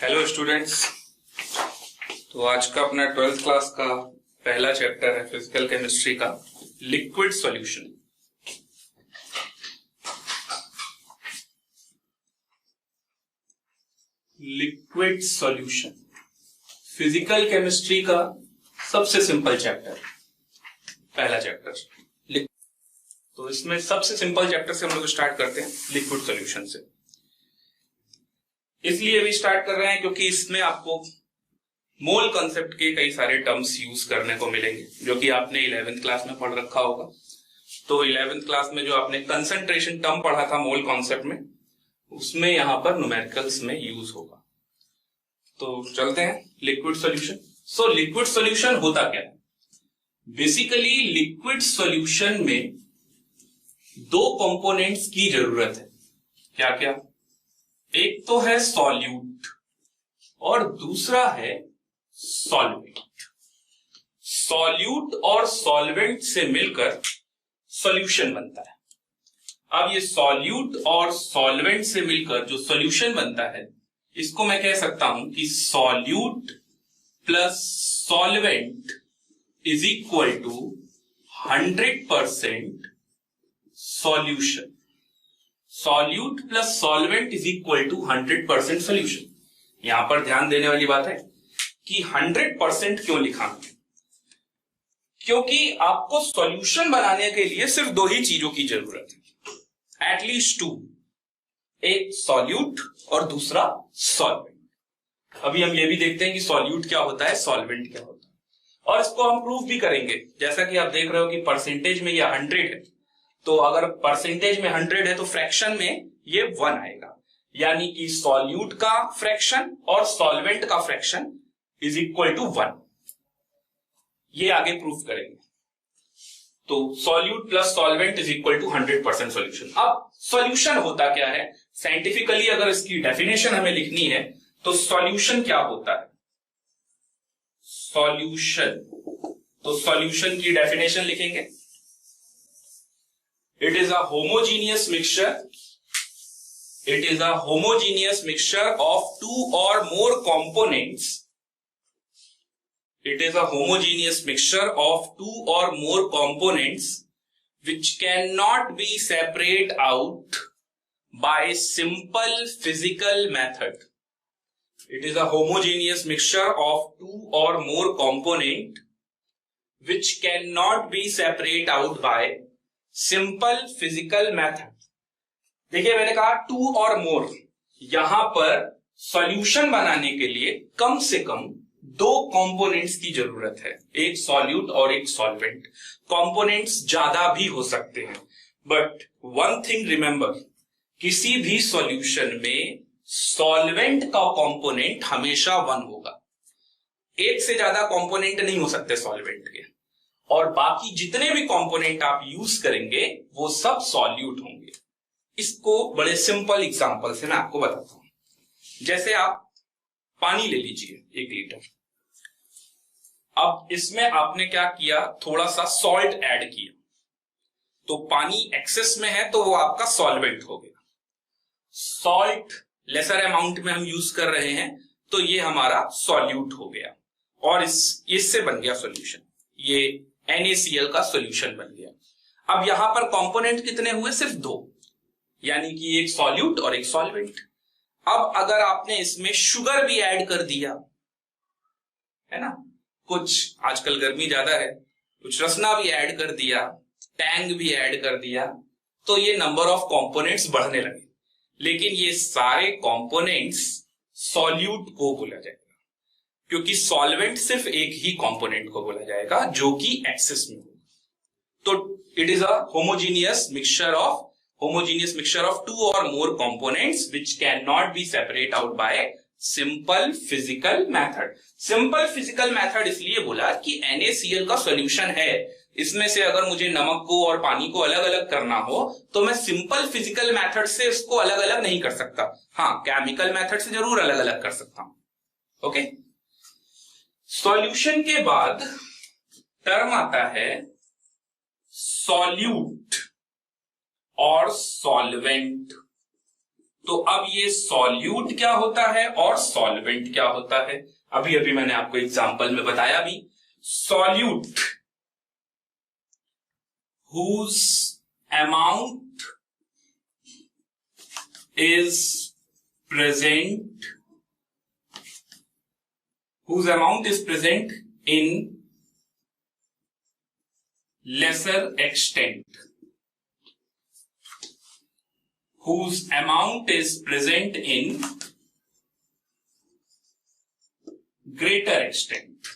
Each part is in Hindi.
Hello students. तो आज का अपना 12th क्लास का पहला चैप्टर है फिजिकल केमिस्ट्री का liquid solution. Liquid solution physical chemistry का सबसे सिंपल चैप्टर, पहला चैप्टर। तो इसमें सबसे सिंपल चैप्टर से हम लोग स्टार्ट करते हैं, लिक्विड सॉल्यूशन से। इसलिए भी स्टार्ट कर रहे हैं क्योंकि इसमें आपको मोल कॉन्सेप्ट के कई सारे टर्म्स यूज करने को मिलेंगे जो कि आपने 11th क्लास में पढ़ रखा होगा। तो 11th क्लास में जो आपने कंसंट्रेशन टर्म पढ़ा था मोल कॉन्सेप्ट में, उसमें यहां पर न्यूमेरिकल्स में यूज होगा। तो चलते हैं liquid solution. So liquid solution होता क्या है? बेसिकली लिक्विड सॉल्यूशन में दो कंपोनेंट्स की जरूरत है। क्या क्या? एक तो है सॉल्यूट और दूसरा है सॉल्वेंट। सॉल्यूट और सॉल्वेंट से मिलकर सॉल्यूशन बनता है। अब ये सॉल्यूट और सॉल्वेंट से मिलकर जो सॉल्यूशन बनता है, इसको मैं कह सकता हूं कि solute plus solvent is equal to 100% solution. Solute plus solvent is equal to 100% solution. यहां पर ध्यान देने वाली बात है कि 100% क्यों लिखा? क्योंकि आपको सॉल्यूशन बनाने के लिए सिर्फ दो ही चीजों की जरूरत है, एटलीस्ट टू, एक सॉल्यूट और दूसरा सॉल्वेंट। अभी हम ये भी देखते हैं कि सॉल्यूट क्या होता है, सॉल्वेंट क्या होता है, और इसको हम प्रूव भी करेंगे। जैसा कि आप देख रहे हो कि परसेंटेज में यह 100 है, तो अगर परसेंटेज में 100 है तो फ्रैक्शन में ये 1 आएगा, यानी कि सॉल्यूट का फ्रैक्शन और सॉल्वेंट का फ्रैक्शन इज इक्वल टू 1। ये आगे प्रूफ करेंगे। तो solute plus solvent is equal to 100% solution. अब सॉल्यूशन होता क्या है? साइंटिफिकली अगर इसकी डेफिनेशन हमें लिखनी है तो सॉल्यूशन क्या होता है? सॉल्यूशन, तो सॉल्यूशन की डेफिनेशन लिखेंगे। It is a homogeneous mixture. It is a homogeneous mixture of two or more components. It is a homogeneous mixture of two or more components which cannot be separated out by simple physical method. It is a homogeneous mixture of two or more components which cannot be separated out by simple physical method. देखिए मैंने कहा टू और मोर, यहां पर सॉल्यूशन बनाने के लिए कम से कम दो कंपोनेंट्स की जरूरत है, एक सॉल्यूट और एक सॉल्वेंट। कंपोनेंट्स ज्यादा भी हो सकते हैं, बट वन थिंग रिमेंबर, किसी भी सॉल्यूशन में सॉल्वेंट का कंपोनेंट हमेशा 1 होगा। एक से ज्यादा कंपोनेंट नहीं हो सकते सॉल्वेंट के, और बाकी जितने भी कंपोनेंट आप यूज करेंगे वो सब सॉल्यूट होंगे। इसको बड़े सिंपल एग्जांपल से मैं आपको बताता हूं। जैसे आप पानी ले लीजिए 1 लीटर। अब इसमें आपने क्या किया, थोड़ा सा सॉल्ट ऐड किया, तो पानी एक्सेस में है तो वो आपका सॉल्वेंट हो गया। सॉल्ट लेसर अमाउंट में हम यूज कर रहे हैं तो ये हमारा सॉल्यूट हो गया, और इससे बन गया सॉल्यूशन। ये NaCl का सॉल्यूशन बन गया। अब यहां पर कंपोनेंट कितने हुए? सिर्फ 2, यानी कि एक सॉल्यूट और एक सॉल्वेंट। अब अगर आपने इसमें शुगर भी ऐड कर दिया, है ना, कुछ आजकल गर्मी ज्यादा है, कुछ रसना भी ऐड कर दिया, टैंग भी ऐड कर दिया, तो ये नंबर ऑफ कंपोनेंट्स बढ़ने लगे। लेकिन ये सारे कंपोनेंट्स सॉल्यूट को बोला जाएगा, क्योंकि सॉल्वेंट सिर्फ एक ही कंपोनेंट को बोला जाएगा जो कि एक्सेस में हो। तो it is a homogeneous mixture of two or more components which can not be separate out by simple physical method. Simple physical method इसलिए बोला कि NaCl का सॉल्यूशन है, इसमें से अगर मुझे नमक को और पानी को अलग अलग करना हो तो मैं सिंपल फिजिकल मेथड से इसको अलग अलग नहीं कर सकता। हाँ, केमिकल मेथड से जरूर अलग अलग कर सकता हूं। ओके, सॉल्यूशन के बाद टर्म आता है सॉल्यूट और सॉल्वेंट। तो अब ये सॉल्यूट क्या होता है और सॉल्वेंट क्या होता है, अभी अभी मैंने आपको एग्जांपल में बताया भी। Solute whose amount is present in lesser extent, whose amount is present in greater extent।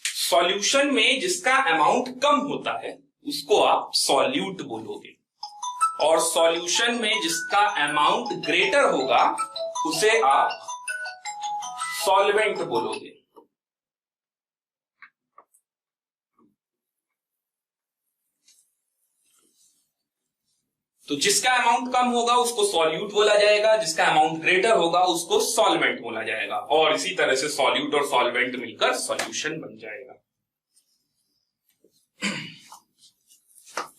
Solution में जिसका अमाउंट कम होता है उसको आप सॉल्यूट बोलोगे, और सॉल्यूशन में जिसका अमाउंट ग्रेटर होगा उसे आप सॉल्वेंट बोलोगे। तो जिसका अमाउंट कम होगा उसको सॉल्यूट बोला जाएगा, जिसका अमाउंट ग्रेटर होगा उसको सॉल्वेंट बोला जाएगा, और इसी तरह से सॉल्यूट और सॉल्वेंट मिलकर सॉल्यूशन बन जाएगा।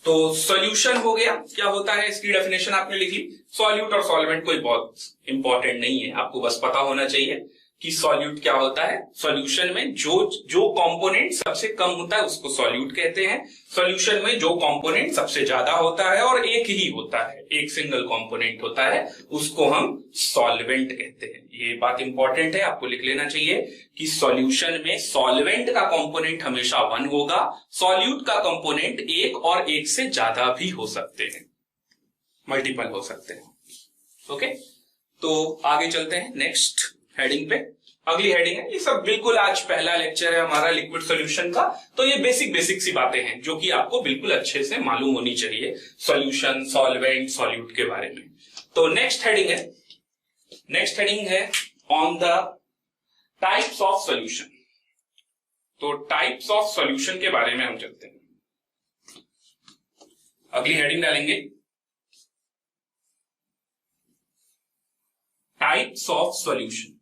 तो सॉल्यूशन हो गया, क्या होता है इसकी डेफिनेशन आपने लिख ली। सॉल्यूट और सॉल्वेंट कोई बहुत इंपॉर्टेंट नहीं है, आपको बस पता होना चाहिए कि सॉल्यूट क्या होता है। सॉल्यूशन में जो कंपोनेंट सबसे कम होता है उसको सॉल्यूट कहते हैं। सॉल्यूशन में जो कंपोनेंट सबसे ज्यादा होता है और एक ही होता है, एक सिंगल कंपोनेंट होता है, उसको हम सॉल्वेंट कहते हैं। ये बात इंपॉर्टेंट है, आपको लिख लेना चाहिए कि सॉल्यूशन में सॉल्वेंट का कंपोनेंट हमेशा 1 होगा, सॉल्यूट का कंपोनेंट 1 और 1 से ज्यादा भी हो सकते हैं, मल्टीपल हो सकते हैं। ओके, तो आगे चलते हैं नेक्स्ट हेडिंग पे। अगली हेडिंग है, ये सब बिल्कुल आज पहला लेक्चर है हमारा लिक्विड सॉल्यूशन का, तो ये बेसिक सी बातें हैं जो कि आपको बिल्कुल अच्छे से मालूम होनी चाहिए सॉल्यूशन, सॉल्वेंट, सॉल्यूट के बारे में। तो नेक्स्ट हेडिंग है on the types of solution. तो टाइप्स ऑफ सॉल्यूशन के बारे में हम चलते हैं। अगली हेडिंग डालेंगे types of solution.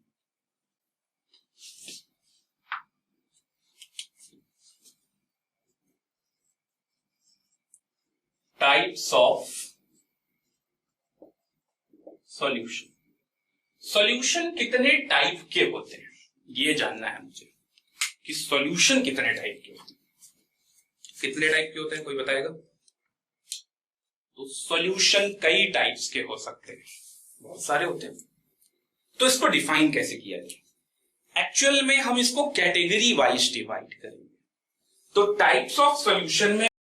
Types of solution. Solution कितने टाइप के होते हैं ये जानना है मुझे, कि सॉल्यूशन कितने टाइप के होते हैं। कितने टाइप के होते हैं कोई बताएगा? तो सॉल्यूशन कई टाइप्स के हो सकते हैं, बहुत सारे होते हैं। तो इसको डिफाइन कैसे किया जाए? एक्चुअल में हम इसको कैटेगरी वाइज डिवाइड करेंगे। तो टाइप्स ऑफ सॉल्यूशन में